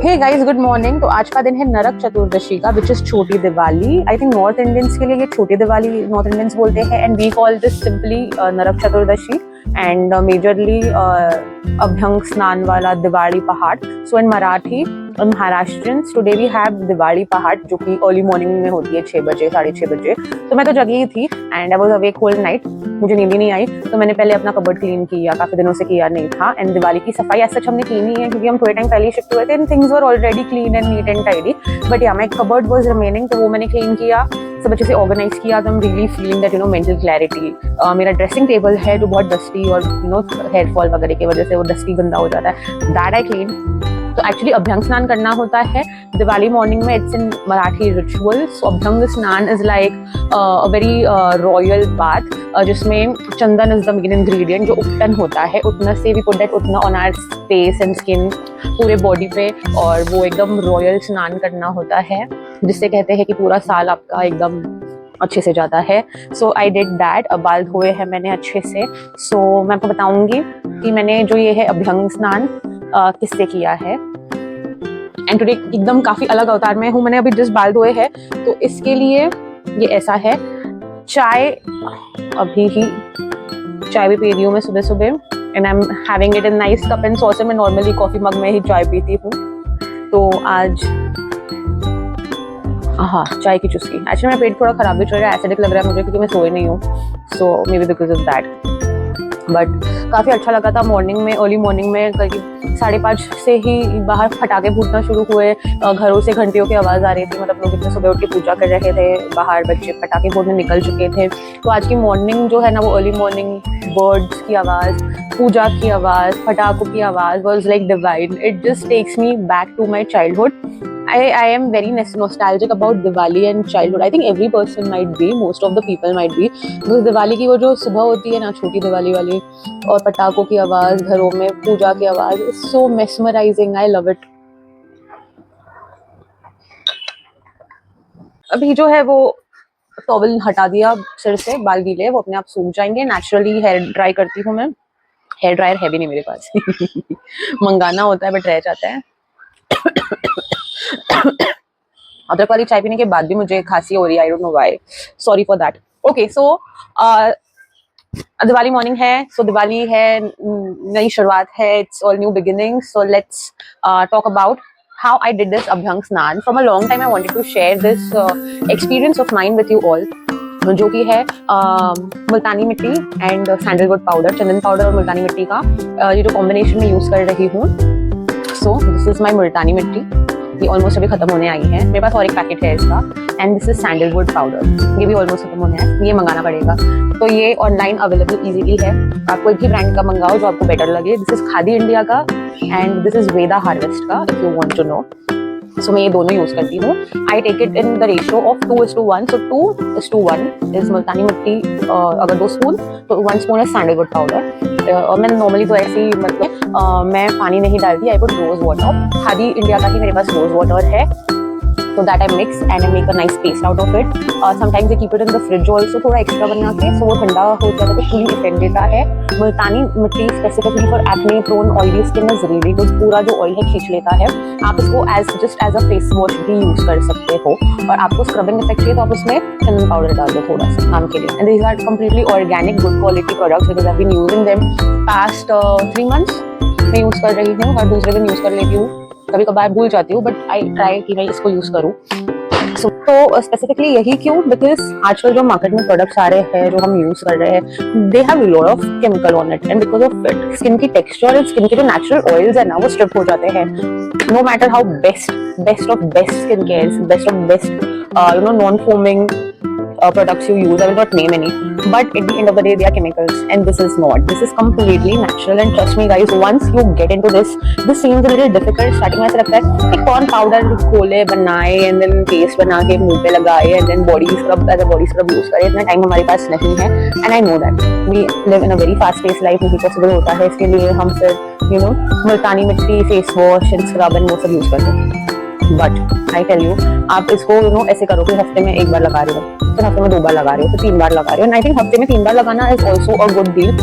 Hey guys, good morning. तो आज का दिन है नरक चतुर्दशी का, विच इज छोटी Diwali. I think north Indians के लिए ये छोटी दिवाली नॉर्थ इंडियंस बोलते हैं, and we call this simply Narak Chaturdashi and majorly अभ्यंग स्नान वाला दिवाली पहाड़। सो इन मराठी और Maharashtrians today we have Diwali Pahat, जो कि अर्ली मॉर्निंग में होती है 6 बजे 6:30 बजे। तो मैं तो जगी ही थी and I was awake whole night, मुझे नींद ही नहीं आई। तो मैंने पहले अपना कबर्ड क्लीन किया, काफी दिनों से किया नहीं था। एंड दिवाली की सफाई ऐसा हमने की नहीं है क्योंकि हम थोड़े टाइम पहले ही शिफ्ट हुए थे and things were already clean and neat and tidy. But या माय कबर्ड वाज रिमेनिंग, तो वो मैंने क्लीन किया, सब अच्छे से ऑर्गेनाइज किया। तो I am really feeling that mental clarity. मेरा ड्रेसिंग टेबल है जो बहुत डस्टी और हेयर फॉल वगैरह की वजह से वो डस्टी गंदा हो जाता है, दैट आई क्लीन। तो एक्चुअली अभ्यंग स्नान करना होता है दिवाली मॉर्निंग में। It's in Marathi ritual. So Abhyanga snan is like a very royal bath, जिसमें chandan is the main ingredient. जो उपटन होता है, उतना से वी पुट दैट उतना on our face and skin, पूरे बॉडी पे, और वो एकदम रॉयल स्नान करना होता है, जिससे कहते हैं कि पूरा साल आपका एकदम अच्छे से जाता है। So I did that. अब बाल धोए हैं मैंने अच्छे से। सो मैं आपको बताऊंगी कि मैंने जो ये है अभ्यंग स्नान किससे किया है। एंड टुडे एकदम काफी अलग अवतार में हूँ। मैंने अभी जस्ट बाल धोए हैं, तो इसके लिए ये ऐसा है। चाय अभी ही चाय भी पी रही हूँ मैं सुबह सुबह, and I am having it in nice cup and sauce. मैं नॉर्मली कॉफी मग में ही चाय पीती हूँ, तो आज हाँ चाय की चुस्की। एक्चुअली मेरा पेट थोड़ा खराब भी चल रहा है, एसिडिक लग रहा है मुझे क्योंकि मैं सोई नहीं हूँ। So maybe because of that. But काफ़ी अच्छा लगा था मॉर्निंग में, अर्ली मॉर्निंग में करीब 5:30 से ही बाहर फटाके फूटना शुरू हुए। घरों से घंटियों की आवाज़ आ रही थी, मतलब लोग इतने सुबह उठ के पूजा कर रहे थे, बाहर बच्चे पटाखे फोड़ने निकल चुके थे। तो आज की मॉर्निंग जो है ना, वो अर्ली मॉर्निंग बर्ड्स की आवाज़, पूजा की आवाज़, पटाखों की आवाज़ was like divine. It just takes me back to my childhood. I am very nostalgic about Diwali and childhood. I think every person might be, most of the people might be, because Diwali की वो जो सुबह होती है ना, छोटी दिवाली वाली, और पटाखों की आवाज़, घरों में पूजा की आवाज़, it's so mesmerizing. I love it. अभी जो है वो टॉवल हटा दिया सिर से, बाल गीले, वो अपने आप सूख जाएंगे। नेचुरली हेयर ड्राई करती हूँ मैं। हेयर ड्रायर है भी नहीं मेरे पास मंगाना होता है, बट रह जाता है। अदरक वाली चाय पीने के बाद भी मुझे खांसी हो रही है, I don't know why, sorry for that. Okay, so Diwali morning है, सो दिवाली है, नई शुरुआत है, it's all new beginning. So let's talk about how I did this Abhyang Snan. From a long time I wanted to share this experience of mine with you all, जो कि है मुल्तानी मिट्टी and sandalwood powder, Chandan powder और मुल्तानी मिट्टी का ये जो combination में यूज कर रही हूँ। सो दिस इज माई मुल्तानी मिट्टी, ये ऑलमोस्ट अभी खत्म होने आई है। मेरे पास और एक पैकेट है इसका। And this is sandalwood powder, ये भी ऑलमोस्ट खत्म होने है, ये मंगाना पड़ेगा। तो ये ऑनलाइन अवेलेबल इजीली है, आप कोई भी ब्रांड का मंगाओ जो आपको बेटर लगे। दिस इज खादी इंडिया का and this is Veda harvest का, if you want to know. So मैं ये दोनों यूज करती हूँ। I take it in the ratio of 2:1। So 2:1 is Multani mitti, अगर 2 स्पून तो 1 स्पून इज सैंडलवुड पाउडर। और मैं नॉर्मली तो ऐसे ही, मतलब मैं पानी नहीं डालती, I put rose water. Khadi India का ही मेरे पास रोज वाटर है, so that I mix and I make a nice paste out of it. Sometimes I keep it in the fridge also, थोड़ा एक्स्ट्रा बना के, so वो ठंडा हो जाता है तो कूलिंग इफेक्ट देता है। Multani mitti specifically for acne prone oily skin is really good, पूरा जो ऑयल है खींच लेता है। आप इसको just as a face wash भी यूज कर सकते हो, और आपको स्क्रबिंग इफेक्ट चाहिए तो आप उसमें चंदन पाउडर डाल दो थोड़ा सा नाम के लिए। And these are completely organic good quality products, because I have been using them past 3 months। मैं यूज कर रही हूँ, हर दूसरे दिन यूज कर लेती हूँ, कभी कभार भूल जाती हूँ, बट आई ट्राई कि मैं इसको यूज करूँ। तो स्पेसिफिकली यही क्यों, बिकॉज आजकल जो मार्केट में प्रोडक्ट्स आ रहे हैं जो हम यूज कर रहे हैं, they have lot of chemical on it, and because of it skin की टेक्सचर और स्किन के जो नेचुरल ऑयल्स है ना, वो स्ट्रिप हो जाते हैं। No matter how best of best skin care, best of best non foaming products you use, I will not name any, but at the end of the day they are chemicals, and this is not. This is completely natural, and trust me guys, once you get into this seems a little difficult starting में। ऐसा लगता है कि कौन powder खोले, बनाए, and then paste बना के मुंह पे लगाए, and then body scrub as a body scrub use करे। इतना टाइम हमारे पास नहीं है, and I know that we live in a very fast paced life, नहीं पॉसिबल होता है। इसके लिए हम फिर मुल्तानी मिट्टी, face wash and scrub and वो सब यूज करते हैं। बट आई टेल यू, आप इसको ऐसे करो कि हफ्ते में 1 बार लगा रहे हो, फिर हफ्ते में 2 बार लगा रहे हो, फिर 3 बार लगा रहे हो, एंड आई थिंक हफ्ते में 3 बार लगाना is also a good deal.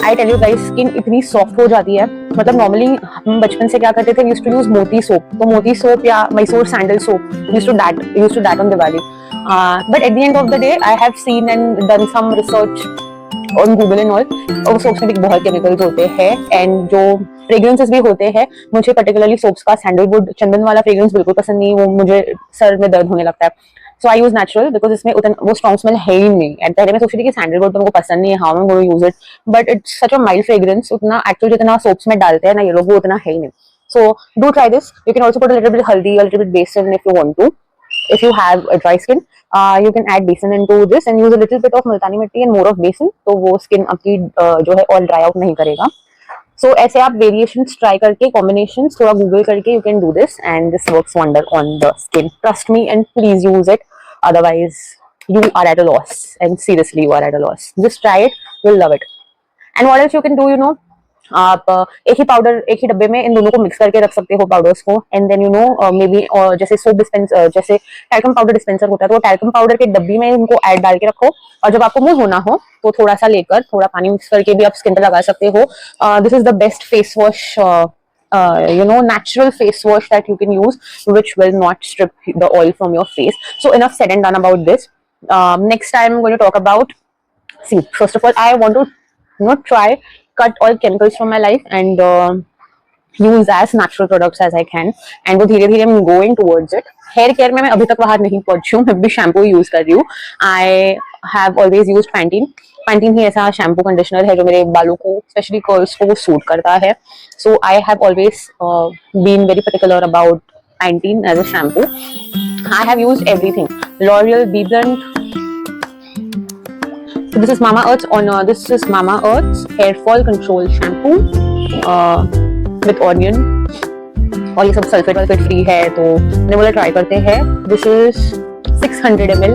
I tell you guys, skin इतनी सॉफ्ट हो जाती है। मतलब नॉर्मली हम बचपन से क्या करते थे, used to use Moti soap, तो मोती सोप या Mysore sandal soap used to that on Diwali. But at the end of the day I have seen and done some research on Google and all, और सोप्स में भी बहुत केमिकल्स होते हैं, and जो fragrances भी होते हैं, मुझे पर्टिकुलरली सोप्स का सैंडलवुड चंदन वाला फ्रेग्रेंस बिल्कुल पसंद नहीं, वो मुझे सर में दर्द होने लगता है। So I use natural because इसमें उतना वो स्ट्रॉन्ग स्मेल है ही नहीं। एट पहले मैं सोच रही थी कि सैंडलवुड तो मुझे पसंद नहीं है, how I am use it, but it's such a mild fragrance, उतना एक्चुअल जितना सोप्स में डालते हैं ना ये लोग वो उतना है ही नहीं। So do try this. You can also put a little bit हल्दी, अ लिटिल बिट बेसन if you want to. If you have a dry skin, you can add besan into this and use a little bit of multani mitti and more of besan, तो वो skin आपकी जो है oil dry out नहीं करेगा। So ऐसे आप variations try करके, कॉम्बिनेशंस थोड़ा गूगल करके, you can do this and this works wonder on the skin. Trust me and please use it, otherwise you are at a loss, and seriously you are at a loss. Just try it, you'll love it. And what else you can do, आप एक ही powder, एक ही डब्बे में इन दोनों को mix करके रख सकते हो पाउडर्स को, एंड देन मे बी जैसे सोप डिस्पेंसर, जैसे टैल्कम पाउडर डिस्पेंसर होता है, तो वो टैल्कम पाउडर के डब्बी में इनको ऐड डाल के रखो, और जब आपको मुंह होना हो तो थोड़ा सा लेकर थोड़ा पानी मिक्स करके भी आप स्किन पे लगा सकते हो। This is the best face wash, natural face wash that you can use, which will not strip the oil from your face. So enough said and done about this. Next time I'm going to talk about, see, first of all I want to try cut all chemicals from my life and use as natural products as I can, and वो धीरे धीरे I'm going towards it. Hair care में मैं अभी तक बाहर नहीं पहुंची हूँ, मैं भी शैम्पू यूज कर रही हूँ। I have always use Pantene. Pantene ही ऐसा शैम्पू कंडीशनर है जो मेरे बालों को, स्पेशली कर्ल्स को, वो सूट करता है। So I have always been very particular about Pantene as a shampoo. I have used everything, L'Oreal, BBlunt. So this is Mama Earth's hair fall control shampoo with onion, और ये सब sulphate वल्फेट free है, तो मैंने बोला try करते हैं। This is 600 ml,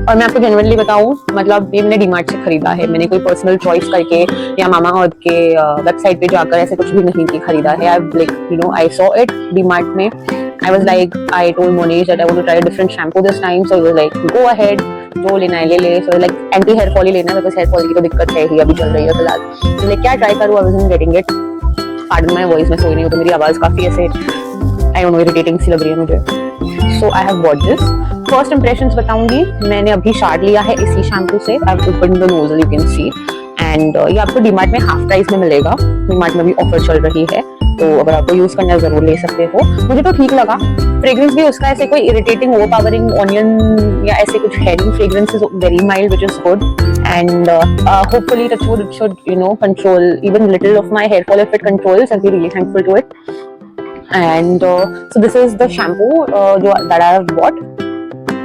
और मैं आपको जेन्युइनली बताऊं, मतलब ये मैंने डीमार्ट से खरीदा है, मैंने कोई पर्सनल चॉइस करके या मामा अर्थ के वेबसाइट पे जाकर ऐसे कुछ भी नहीं खरीदा है। आई सॉ इट डीमार्ट में, I was like, I told Monish that I want to try a different shampoo this time, so he was like, go ahead, जो लेना है ले ले। So like anti hair fall ही लेना है, because hair fall की तो दिक्कत है ही, अभी चल रही है फिलहाल। तो like क्या ट्राई करूँ, I wasn't getting it. Pardon my voice, मैं सोई नहीं हूँ तो मेरी आवाज काफी ऐसे I don't know irritating सी लग रही है मुझे। So I have bought this. First impressions बताऊंगी, मैंने अभी स्टार्ट लिया है इसी शैम्पू से। I've opened the nozzle, you can see, and ये आपको डीमार्ट में हाफ प्राइस में मिलेगा। डीमार्ट में भी ऑफर चल रही है, तो अगर आपको यूज करना है जरूर ले सकते हो। मुझे तो ठीक लगा, फ्रेग्रेंस भी उसका ऐसे कोई इरिटेटिंग ओवरपावरिंग ऑनियन या ऐसे कुछ है नहीं। Fragrance is very mild, which is good, and hopefully it should control even little of my hair fall. If it controls, I will be really thankful to it. And so this is the shampoo that I have bought.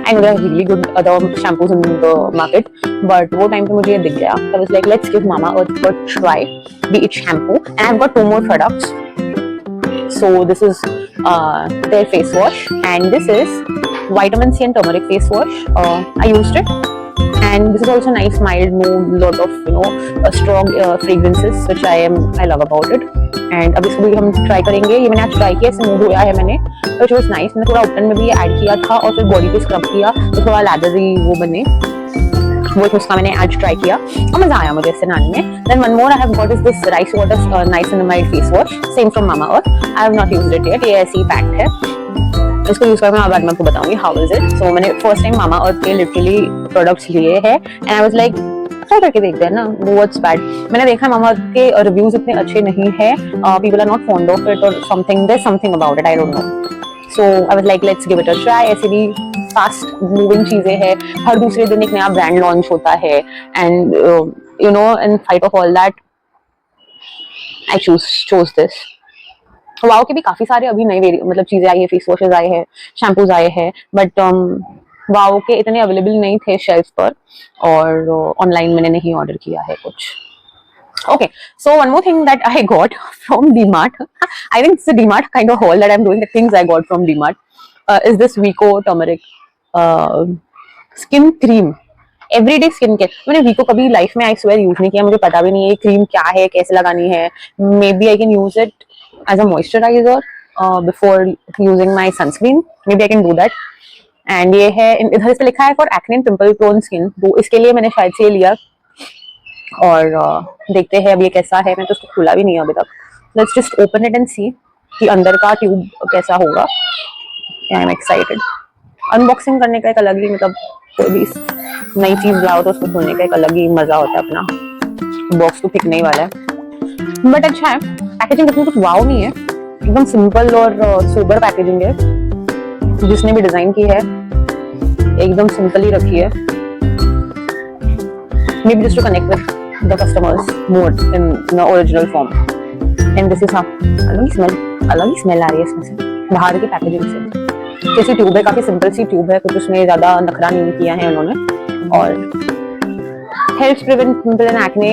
I know there are really good other shampoos in the market, but वो time पे मुझे ये दिख गया। I was like, let's give Mama Earth a try, be it shampoo, and I've got 2 more products. So this is their face wash, and this is vitamin C and turmeric face wash. I used it, and this is also nice, mild, no lot of strong fragrances, which I love about it. And अब इसको भी हम try करेंगे। ये मैंने आज try किया, इससे मुंह धोया है मैंने, which was nice. मैंने थोड़ा उपटन में भी ये ऐड किया था, और फिर बॉडी पे स्क्रब किया तो थोड़ा लैदरी वो बने, वो उसका मैंने आज ट्राई किया और मजा आया मुझे इससे नहाने में। Then one more I have got is this rice water niacinamide face wash, same from Mama Earth. I have not used it yet, ये ऐसी पैक्ड है। इसको यूज करके मैं बाद में आपको बताऊंगी how is it. So मैंने फर्स्ट टाइम Mama Earth के लिटरली प्रोडक्ट्स लिए हैं, and I was like, try करके देखते हैं ना, व्हाट्स बैड। मैंने देखा Mama Earth के रिव्यूज इतने अच्छे नहीं है, people are not fond of it or something, there's something about it, I don't know. So I was like, let's give it a try. ऐसे भी फास्ट मूविंग चीजें हैं, हर दूसरे दिन एक नया ब्रांड लॉन्च होता है, and in fight of all that I chose this. Wow के भी काफी सारे अभी नए मतलब चीजें आई है, फेस वॉशेस आए हैं, शैम्पूज आए हैं, बट वाओ के इतने अवेलेबल नहीं थे शेल्फ पर, और ऑनलाइन मैंने नहीं ऑर्डर किया है कुछ। Okay, so one more thing that I got from DMart, I think it's a DMart kind of haul that I'm doing, the things I got from DMart, is this Vico turmeric skin cream. Everyday skin care. मैंने वीको कभी life में I swear use नहीं किया, मुझे पता भी नहीं है क्रीम क्या है, कैसे लगानी है। Maybe I can use it as a moisturiser before using my sunscreen, maybe I can do that. And ये है, इधर इस पे लिखा है for acne and pimple prone skin, तो इसके लिए मैंने शायद से लिया। और देखते हैं अब ये कैसा है, मैं तो उसको खुला भी नहीं है अभी तक। Let's just open it and see कि अंदर का ट्यूब कैसा होगा। I am excited. अनबॉक्सिंग करने का एक अलग ही, मतलब कोई भी नई चीज लाओ तो उसको खोलने का एक अलग ही मजा होता है अपना। बॉक्स तो फेंकने ही वाला है, बट अच्छा है। पैकेजिंग इसमें कुछ वाव नहीं है, एकदम सिंपल और सोबर पैकेजिंग है। जिसने भी डिजाइन की है एकदम सिंपल ही रखी है, maybe just to connect with the customers more in the original form. And this is अलग ही स्मेल आ रही है इसमें से, बाहर की पैकेजिंग से। कैसी ट्यूब है, काफी सिंपल सी ट्यूब है, कुछ उसमें ज्यादा नखरा नहीं किया है उन्होंने। और helps prevent pimple and acne,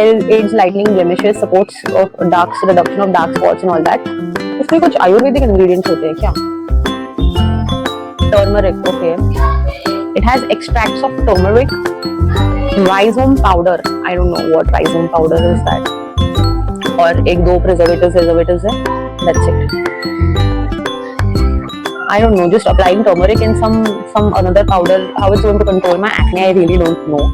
aids lightening blemishes, supports of reduction of dark spots and all that. इसमें कुछ आयुर्वेदिक इंग्रेडिएंट्स होते हैं क्या? Turmeric, okay. It has extracts of turmeric, rhizome powder. I don't know what rhizome powder is that. और एक दो preservatives है. That's it. I don't know. Just applying turmeric and some another powder. How it's going to control my acne? I really don't know.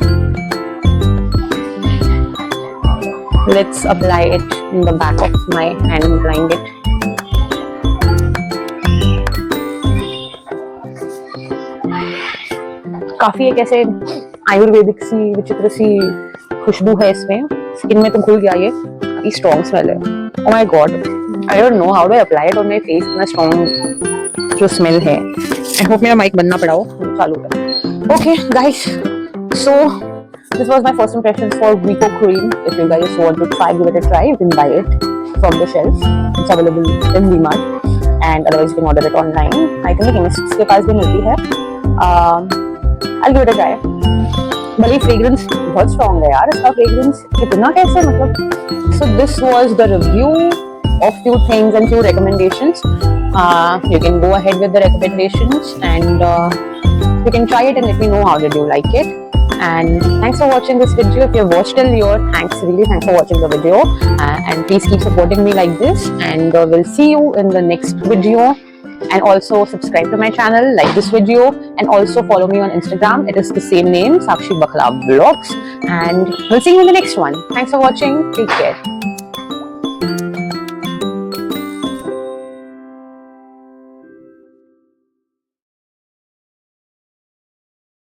Let's apply it in the back of my hand. I'm applying it. काफी एक ऐसे आयुर्वेदिक सी विचित्र सी खुशबू है इसमें, skin में तो घुल गया ये, काफी स्ट्रॉन्ग स्मेल है। Oh my God, I don't know how do I apply it on my face, इतना स्ट्रॉन्ग जो स्मेल है। I hope मेरा माइक बनना पड़ा हो, चालू है। Okay guys, so this was my first impressions for Vico cream. If you guys want to try, give it a try. You can buy it from the shelves. It's available in V-Mart, and otherwise you can order it online. I think chemists के पास भी मिलती है। I'll give it a try. भले fragrance बहुत strong है यार, इसका fragrance कितना कैसे, मतलब। So this was the review of few things and few recommendations. You can go ahead with the recommendations and you can try it and let me know how did you like it. And thanks for watching this video. If you have watched till here, thanks for watching the video, and please keep supporting me like this, and we'll see you in the next video. And also subscribe to my channel, like this video, and also follow me on Instagram. It is the same name, Sakshi Bakla Vlogs, and we'll see you in the next one. Thanks for watching. Take care.